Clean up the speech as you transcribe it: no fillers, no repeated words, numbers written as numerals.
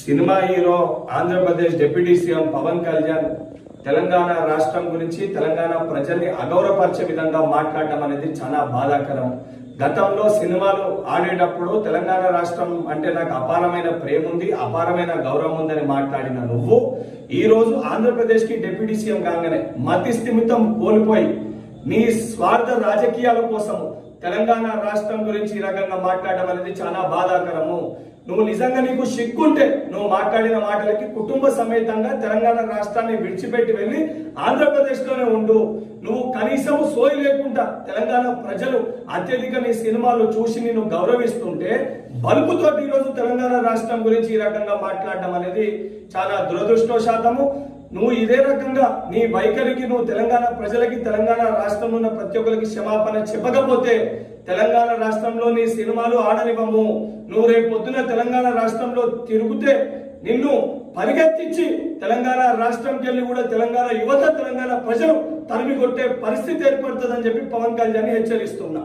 Cinema hero Andhra Pradesh deputy CM Pawan Kalyan Telangana రాష్ట్రం గురించి తెలంగాణ ప్రజల్ని అగౌరవపరిచే విధంగా మాట్లాడటం అనేది చాలా బాధాకరం. గతంలో సినిమాలు ఆడేటప్పుడు తెలంగాణ రాష్ట్రం అంటే నాకు అపారమైన ప్రేమ ఉంది, అపారమైన గౌరవం ఉందని మాట్లాడిన నువ్వు ఈ రోజు ఆంధ్రప్రదేశ్ కి డిప్యూటీ సీఎం కాగానే మతి స్థిమితం కోల్పోయి నీ స్వార్థ రాజకీయాల కోసం తెలంగాణ రాష్ట్రం గురించి ఈ రకంగా మాట్లాడడం అనేది చాలా బాధాకరము. నువ్వు నిజంగా నీకు సిగ్గుంటే నువ్వు మాట్లాడిన మాటలకి కుటుంబ సమేతంగా తెలంగాణ రాష్ట్రాన్ని విడిచిపెట్టి వెళ్ళి ఆంధ్రప్రదేశ్ లోనే ఉండు. నువ్వు కనీసం సోయి లేకుండా తెలంగాణ ప్రజలు అత్యధిక నీ సినిమాలు చూసి నిన్ను గౌరవిస్తుంటే బలుపుతోటి ఈరోజు తెలంగాణ రాష్ట్రం గురించి ఈ రకంగా మాట్లాడడం అనేది చాలా దురదృష్టవశాతము. నువ్వు ఇదే రకంగా నీ వైఖరికి నువ్వు తెలంగాణ ప్రజలకి తెలంగాణ రాష్ట్రంలో ఉన్న ప్రతి ఒక్కరికి క్షమాపణ చెప్పకపోతే తెలంగాణ రాష్ట్రంలో నీ సినిమాలు ఆడనివ్వము. నువ్వు రేపు పొద్దున తెలంగాణ రాష్ట్రంలో తిరుగుతే నిన్ను పరిగెత్తించి తెలంగాణ రాష్ట్రంకి వెళ్ళి కూడా తెలంగాణ యువత తెలంగాణ ప్రజలు తరిమి కొట్టే పరిస్థితి ఏర్పడుతుందని చెప్పి పవన్ కళ్యాణ్ హెచ్చరిస్తున్నా.